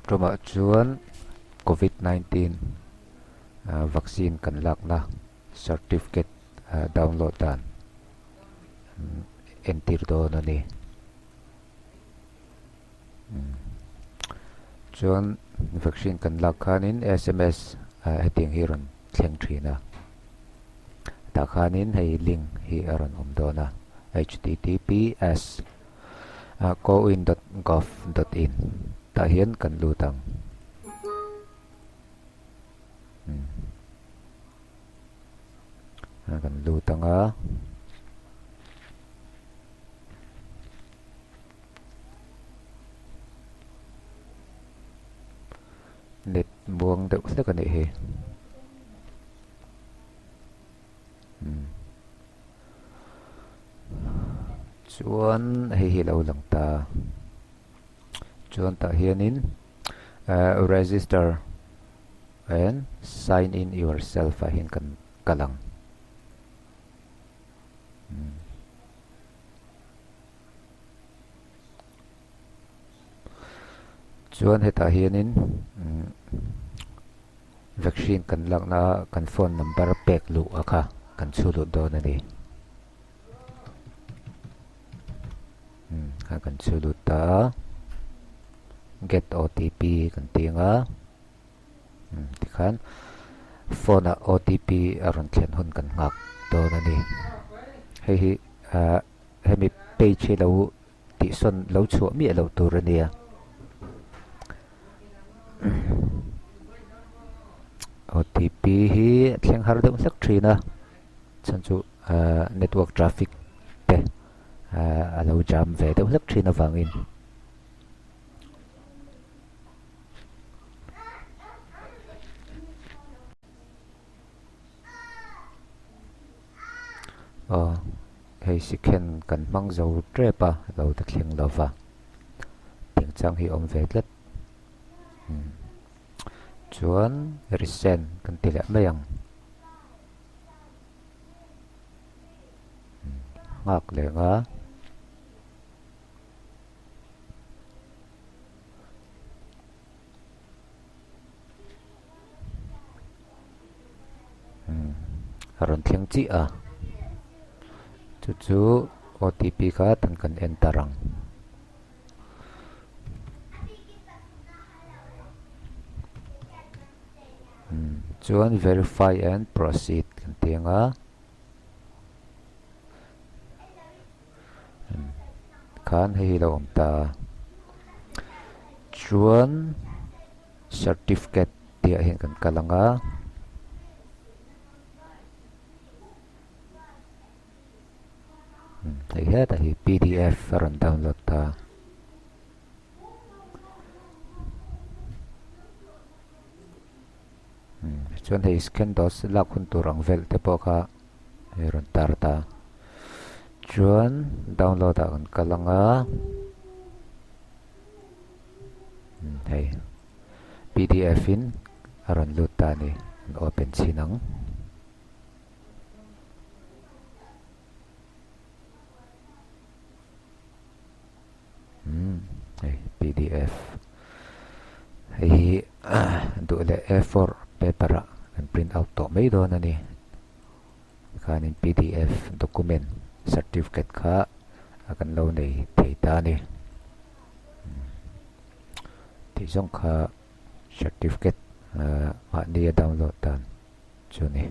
Troma chuan COVID-19 vaccine kan lakna certificate download dan entir do na ni chuan vaccine kan lakhanin SMS heting hiron thleng thina takhanin hei link hi aron umdona https coin.gov.in ta hian kan lutang kan lutanga net buang deuh sa kan hi chuan hi lo lang ta chuan ta hianin register and sign in yourself hin kan kalang chuan heta hianin vaccine kan lakna kan phone number pek lu akha kan chulu do na ni kan chulu ta get OTP kan tinga tikhan phone OTP aron thlen hun kan ngak do na ni hei hemi page lo ti son lo chu mi lo tur ania OTP hi thleng har deuh sak thina chan chu network traffic te alo jam ve deuh sak thina wangin hei sikhen kan mang zo trepa lo ta thleng lova ting chang hi om ve tlet chuan resend kan tila mayang ngak le nga aron thleng chi a chu OTP ka tan kan entarang chuan verify and proceed kan tinga kan hei lo om ta chuan certificate tia hin kan kalanga hei he ta hi PDF aron download ta chuan hei scan dos lak hun turang vel te pawh kha ron tar ta chuan download a kan kalanga hei PDF in aron lut ta ni open chinang hei PDF hei du le A4 paper kan print out to mai do na ni kanin PDF document certificate kha akan lo nei thei ta ni ti jong kha certificate ma ni download tan chu ni